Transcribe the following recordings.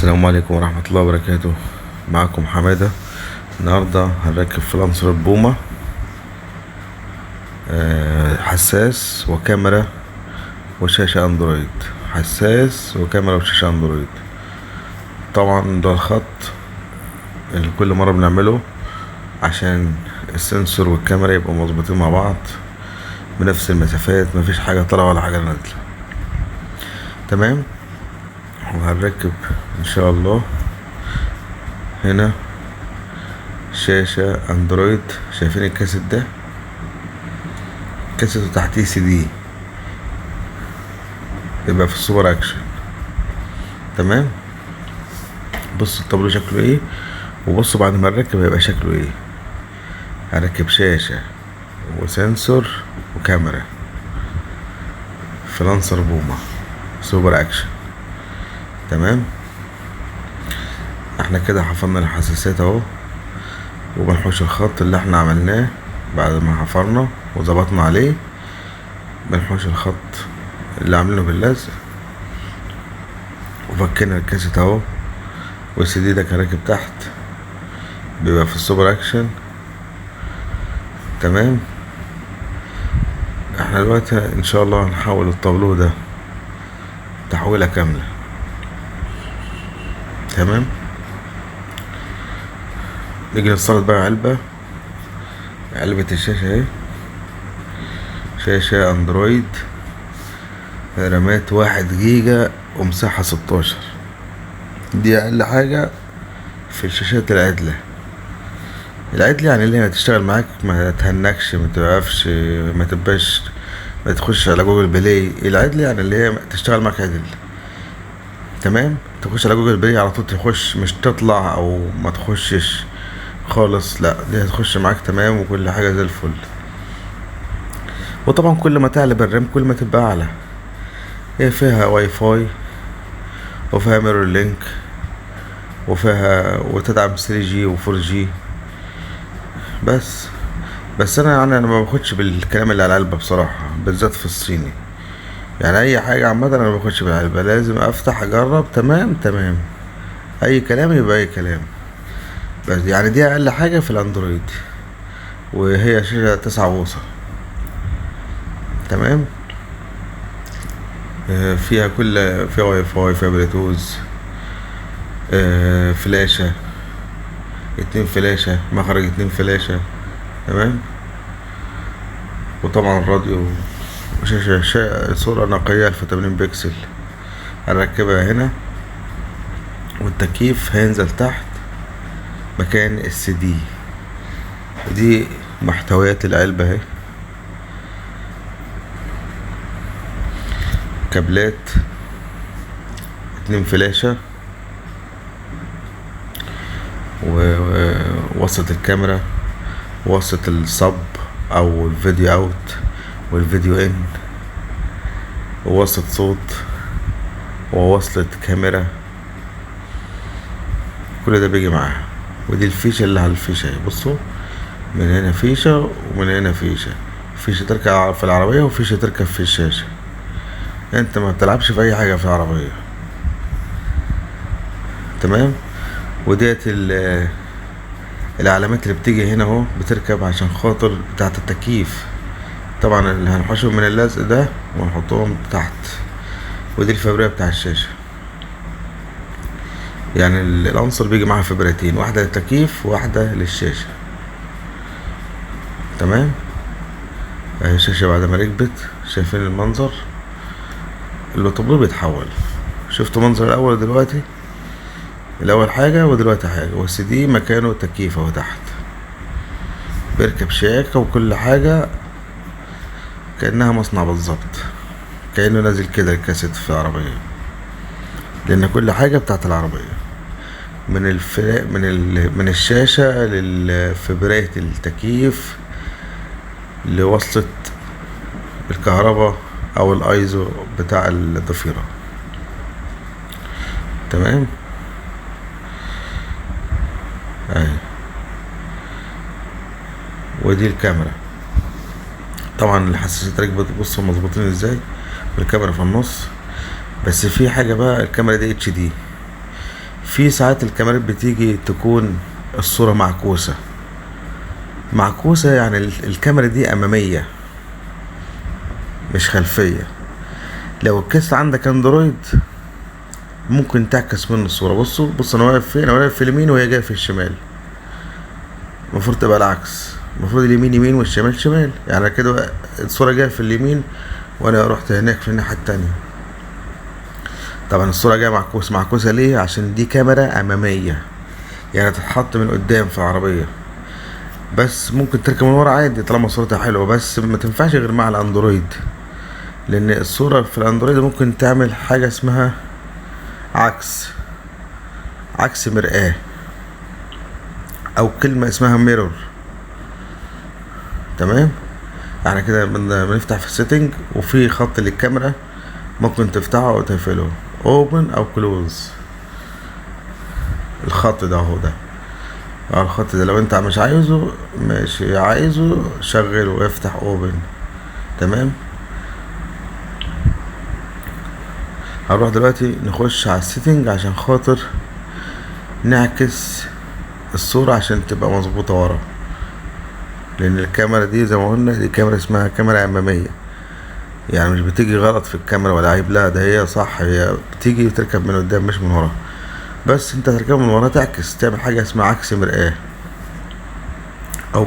السلام عليكم ورحمة الله وبركاته. معكم حمادة. النهاردة هنركب في لانسر بومة حساس وكاميرا وشاشة اندرويد. حساس وكاميرا وشاشة اندرويد. طبعا ده الخط اللي كل مرة بنعمله عشان السنسور والكاميرا يبقوا مظبوطين مع بعض بنفس المسافات، مفيش حاجة طالعة ولا حاجة نازلة. تمام. وهنركب ان شاء الله هنا شاشة اندرويد. شايفين الكاسيت ده؟ كاسيت وتحتيه سي دي، يبقى في السوبر اكشن. تمام. بصوا الطابلو شكله ايه، وبصوا بعد ما نركب هيبقى شكله ايه. هركب شاشة وسنسور وكاميرا في لانسر بومة سوبر اكشن. تمام. احنا كده حفرنا الحساسات اهو، وبنحوش الخط اللي احنا عملناه بعد ما حفرنا وظبطنا عليه. بنحوش الخط اللي عاملينه باللزق، وفكينا الكاسيت اهو، والسي دي ده كان راكب تحت، بيبقى في السوبر اكشن. تمام. احنا دلوقتي ان شاء الله هنحول الطابلو ده تحويلة كاملة. تمام. نيجي نستعرض بقى علبة الشاشة اهي. شاشة اندرويد، رامات 1 جيجا ومساحة 16. دي اقل حاجة في الشاشات العدلة يعني اللي هي هتشتغل معاك، ما تهنكش، ما توقفش، ما تبقاش، ما تخش على جوجل بلاي. العدل يعني اللي هي تشتغل معاك عدل. تمام. تخش على جوجل بلاي على طول، تخش، مش تطلع او ما تخشش خالص، لا دي هتخش معاك تمام وكل حاجة زي الفل. وطبعا كل ما تعلى بالرام كل ما تبقى اعلى. هي فيها واي فاي وفيها ميرور لينك وتدعم 3G و 4G. بس انا ما باخدش بالكلام اللي على العلبة بصراحة، بالذات في الصيني. يعني اي حاجة عامة انا ما باخدش بالعلبة، لازم افتح اجرب. تمام. اي كلام يبقى اي كلام. بس يعني دي اقل حاجة في الاندرويد، وهي شاشة 9 بوصة. تمام. فيها واي فاي، فيها بلوتوث، فلاشة 2 فلاشة، مخرج 2 فلاشة. تمام. وطبعا الراديو وشاشة صورة نقية 1080 بكسل. هنركبها هنا، والتكييف هينزل تحت مكان السي دي. دي محتويات العلبة اهي. كابلات 2 فلاشة، ووسط الكاميرا، وسط الصب او الفيديو اوت والفيديو ان، ووسط صوت، ووصلة كاميرا. كل ده بيجي معاها. ودي الفيشة اللي على الفيشة اهي. بصوا، من هنا فيشة ومن هنا فيشة تركب في العربية، وفيشة تركب في الشاشة. انت ما بتلعبش في اي حاجة في العربية. تمام. وديت العلامات اللي بتيجي هنا اهو، بتركب عشان خاطر بتاعت التكييف. طبعا اللي هنحشهم من اللزق ده ونحطهم تحت. ودي الفابرية بتاع الشاشة. يعني العنصر بيجي معاها فابريتين، واحدة للتكييف وواحدة للشاشة. تمام. اهي الشاشة بعد ما ركبت، شايفين المنظر اللي طبله بيتحول. شفتوا منظر الاول دلوقتي، الاول حاجة ودلوقتي حاجة. والسي دي مكانه التكييف اهو تحت، بيركب شياكة وكل حاجة كأنها مصنع بالظبط، كأنه نازل كده الكاسيت في العربية، لأن كل حاجة بتاعت العربية، من الشاشة لفبراية التكييف لوصلة الكهرباء أو الأيزو بتاع الضفيرة. تمام. اهي. ودي الكاميرا. طبعا الحساسات ركبت، بصوا مظبوطين ازاي، والكاميرا في النص. بس في حاجة بقى، الكاميرا دي HD. في ساعات الكاميرات بتيجي تكون الصورة معكوسة يعني الكاميرا دي امامية مش خلفية. لو الكاست عندك اندرويد ممكن تعكس منه الصورة. بص انا واقف فين؟ انا واقف في اليمين وهي جاية في الشمال. المفروض تبقى العكس، المفروض اليمين يمين والشمال شمال. يعني كده الصورة جاية في اليمين وانا رحت هناك في الناحية التانية. طبعا الصورة جاية معكوسة ليه؟ عشان دي كاميرا امامية، يعني تتحط من قدام في العربية، بس ممكن تركب من ورا عادي طالما صورتها حلوة. بس ما تنفعش غير مع الاندرويد، لان الصورة في الاندرويد ممكن تعمل حاجة اسمها عكس مرآة، او كلمة اسمها ميرور. تمام. يعني كده بنفتح في السيتنج وفي خط للكاميرا ممكن تفتحه او تقفله، اوبن او كلوز. الخط ده اهو، ده الخط ده لو انت مش عايزه ماشي، عايزه شغله وافتح اوبن. تمام. هنروح دلوقتي نخش على السيتنج عشان خاطر نعكس الصورة عشان تبقى مظبوطة ورا، لان الكاميرا دي زي ما قلنا دي كاميرا اسمها كاميرا امامية، يعني مش بتيجي غلط في الكاميرا ولا عيب، لا ده هي صح، هي بتيجي تركب من قدام مش من ورا. بس انت تركب من ورا تعكس، تعمل حاجة اسمها عكس مرآة، او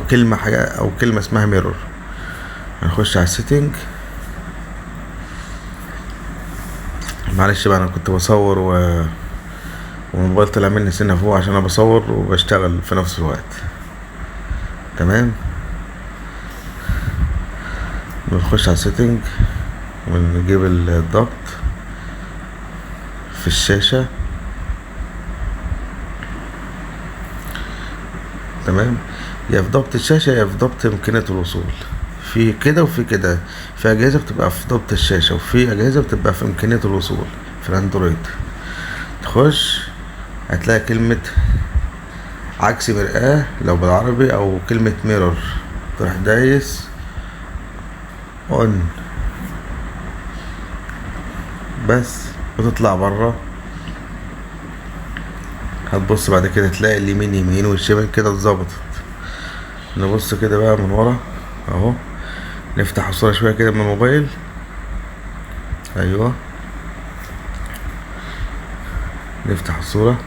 كلمة اسمها ميرور. هنخش على السيتنج. معلش بقى انا كنت بصور والموبايل طلع مني سنة فوق عشان انا بصور وبشتغل في نفس الوقت. تمام. بنخش على السيتنج ونجيب الضغط في الشاشة. تمام. يا في ضبط الشاشة يا في ضبط امكانية الوصول، في كده وفي كده. في اجهزة بتبقى في ضبط الشاشة وفي اجهزة بتبقى في امكانية الوصول. في الاندرويد تخش هتلاقي كلمة عكس مرآة لو بالعربي، او كلمة ميرور، تروح دايس اون بس وتطلع برا. هتبص بعد كده تلاقي اليمين يمين والشمال كده اتظبطت. نبص كده بقى من ورا اهو، نفتح الصورة شوية كده من الموبايل. ايوه، نفتح الصورة.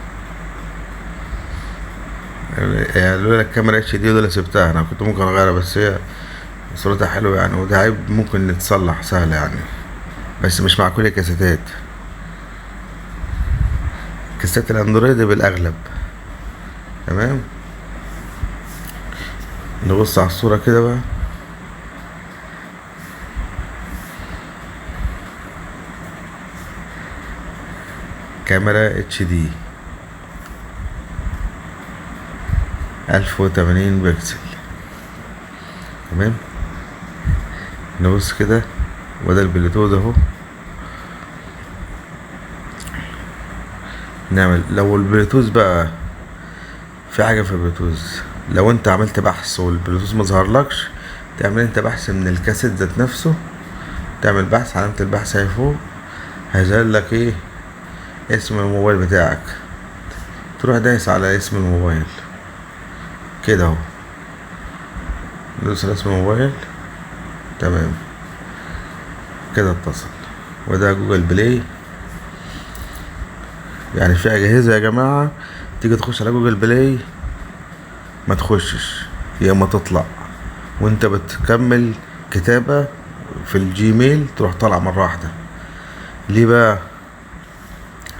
يعني لولا الكاميرا اتش دي ولا سبتها انا كنت ممكن اغيرها، بس هي صورتها حلوة يعني، وده عيب ممكن نتصلح سهل يعني، بس مش مع كل الكاسيتات. كاسيتات الاندرويد بالاغلب. تمام. نبص على الصورة كده بقى. كاميرا اتش دي 1080 بكسل. تمام. نبص كده وده البلوتوث اهو. نعمل لو البلوتوث بقى في حاجة في البلوتوث، لو انت عملت بحث والبلوتوث مظهرلكش، تعمل انت بحث من الكاسيت ذات نفسه. تعمل بحث، علامة البحث اهي فوق، هيظهر لك ايه؟ اسم الموبايل بتاعك. تروح دايس على اسم الموبايل كده اهو، ندوس على اسم الموبايل. تمام كده اتصل. وده جوجل بلاي. يعني في اجهزة يا جماعة تيجي تخش على جوجل بلاي ما تخشش، يا اما تطلع وانت بتكمل كتابة في الجيميل تروح طالع مرة واحدة. ليه بقى؟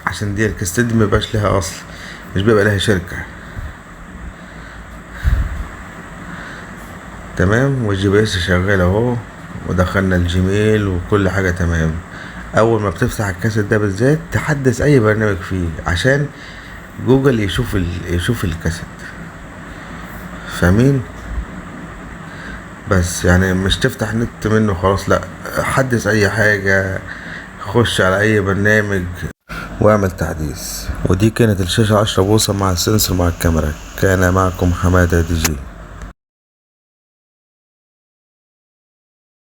عشان دي الكاستات دي مبيبقاش لها اصل، مش بيبقى لها شركة. تمام. والجي بي اس شغال اهو، ودخلنا الجيميل وكل حاجة تمام. اول ما بتفتح الكاسيت ده بالذات تحدث اي برنامج فيه عشان جوجل يشوف الكاسيت. فاهمين؟ بس يعني مش تفتح نت منه خلاص، لا، حدث اي حاجة، خش على اي برنامج واعمل تحديث. ودي كانت الشاشة 10 بوصة مع السنسور مع الكاميرا. كان معكم حمادة دي جي.